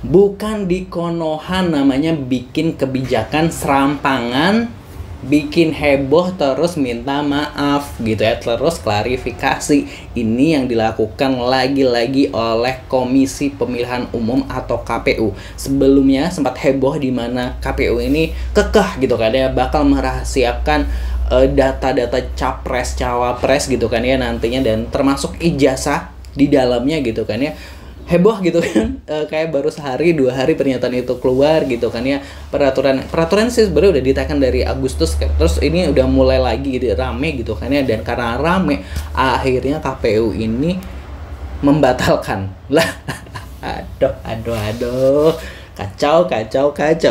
bukan di Konoha, namanya bikin kebijakan serampangan, bikin heboh terus minta maaf gitu ya, terus klarifikasi. Ini yang dilakukan lagi-lagi oleh Komisi Pemilihan Umum atau KPU. Sebelumnya sempat heboh di mana KPU ini kekeh gitu kan ya, bakal merahasiakan data-data capres cawapres gitu kan ya nantinya, dan termasuk ijazah di dalamnya gitu kan ya. Heboh gitu kan, kayak baru sehari 2 hari pernyataan itu keluar gitu kan ya. Peraturan sih sebenarnya udah ditekan dari Agustus kan. Terus ini udah mulai lagi gitu, rame gitu kan ya, dan karena rame akhirnya KPU ini membatalkan lah. aduh kacau.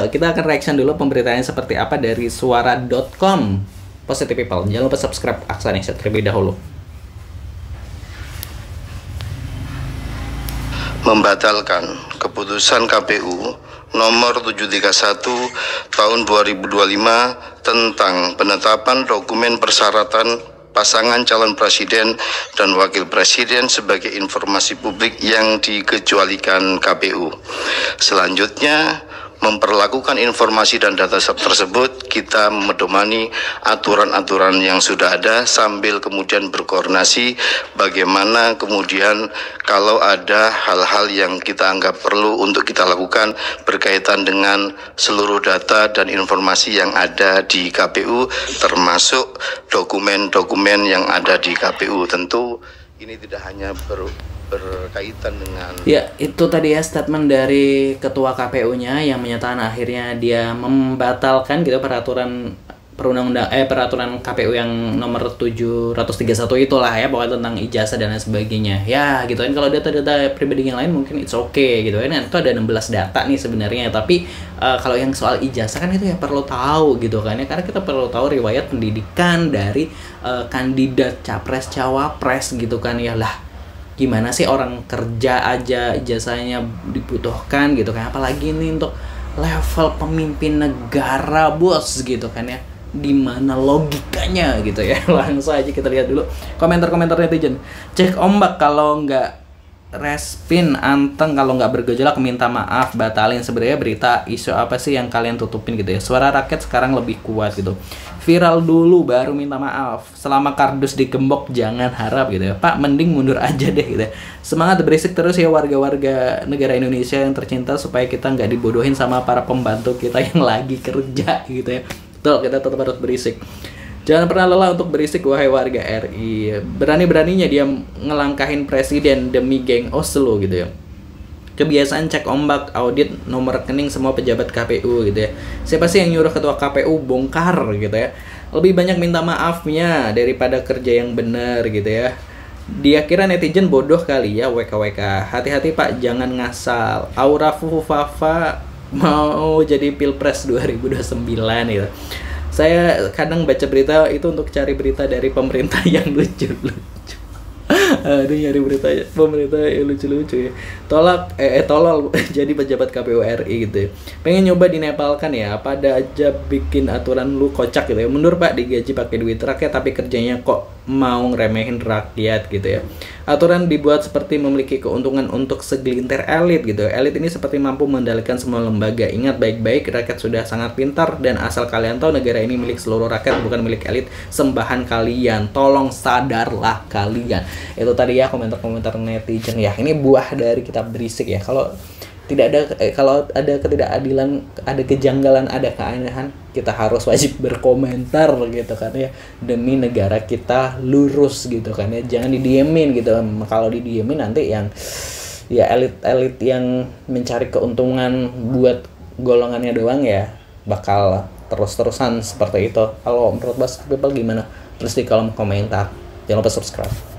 Kita akan reaction dulu pemberitaannya seperti apa dari suara.com. Positive people, jangan lupa subscribe Aksanesia terlebih dahulu. Membatalkan keputusan KPU nomor 731 tahun 2025 tentang penetapan dokumen persyaratan pasangan calon presiden dan wakil presiden sebagai informasi publik yang dikecualikan KPU. Selanjutnya, memperlakukan informasi dan data tersebut, kita medomani aturan-aturan yang sudah ada sambil kemudian berkoordinasi bagaimana kemudian kalau ada hal-hal yang kita anggap perlu untuk kita lakukan berkaitan dengan seluruh data dan informasi yang ada di KPU, termasuk dokumen-dokumen yang ada di KPU. Tentu ini tidak hanya berkaitan dengan ya itu tadi ya statement dari ketua KPU-nya yang menyatakan akhirnya dia membatalkan gitu peraturan peraturan KPU yang nomor 731 itulah ya, pokoknya tentang ijazah dan lain sebagainya ya gitu kan. Kalau data-data pribadi yang lain mungkin it's okay gitu kan, itu ada 16 data nih sebenarnya, tapi kalau yang soal ijazah kan itu ya perlu tahu gitu kan ya, karena kita perlu tahu riwayat pendidikan dari kandidat capres cawapres gitu kan ya. Lah gimana sih orang kerja aja ijazahnya dibutuhkan gitu kan, apalagi ini untuk level pemimpin negara bos gitu kan ya. Dimana logikanya gitu ya. Langsung aja kita lihat dulu komentar-komentar netizen. Cek ombak kalau nggak respin, anteng kalau nggak bergejolak minta maaf, batalin. Sebenarnya berita isu apa sih yang kalian tutupin gitu ya. Suara rakyat sekarang lebih kuat gitu. Viral dulu baru minta maaf. Selama kardus digembok jangan harap gitu ya. Pak mending mundur aja deh gitu ya. Semangat berisik terus ya warga-warga negara Indonesia yang tercinta, supaya kita nggak dibodohin sama para pembantu kita yang lagi kerja gitu ya. Betul, kita tetap harus berisik. Jangan pernah lelah untuk berisik wahai warga RI. Berani-beraninya dia ngelangkahin presiden demi geng Oslo gitu ya. Kebiasaan cek ombak, audit nomor rekening semua pejabat KPU gitu ya. Siapa sih yang nyuruh ketua KPU bongkar gitu ya. Lebih banyak minta maafnya daripada kerja yang benar gitu ya. Dia kira netizen bodoh kali ya, WKWK. Hati-hati Pak, jangan ngasal. Aura Fufafa mau jadi Pilpres 2029 gitu. Saya kadang baca berita itu untuk cari berita dari pemerintah yang lucu-lucu. Aduh, nyari berita pemerintah yang lucu-lucu ya. Tolol jadi pejabat KPU RI gitu ya. Pengen nyoba dinepalkan ya, apa ada aja bikin aturan lu kocak gitu ya. Mundur Pak, digaji pakai duit rakyat tapi kerjanya kok mau ngeremehin rakyat gitu ya. Aturan dibuat seperti memiliki keuntungan untuk segelintir elit gitu. Elit ini seperti mampu mengendalikan semua lembaga. Ingat baik-baik, rakyat sudah sangat pintar, dan asal kalian tahu negara ini milik seluruh rakyat, bukan milik elit sembahan kalian. Tolong sadarlah kalian. Itu tadi ya komentar-komentar netizen ya. Ini buah dari kita berisik ya. Kalau ada ketidakadilan, ada kejanggalan, ada keanehan, kita harus wajib berkomentar gitu kan ya, demi negara kita lurus gitu kan ya. Jangan didiemin gitu. Kalau didiemin nanti yang ya elit-elit yang mencari keuntungan buat golongannya doang ya bakal terus-terusan seperti itu. Kalau menurut Bas People gimana? Tulis di kolom komentar. Jangan lupa subscribe.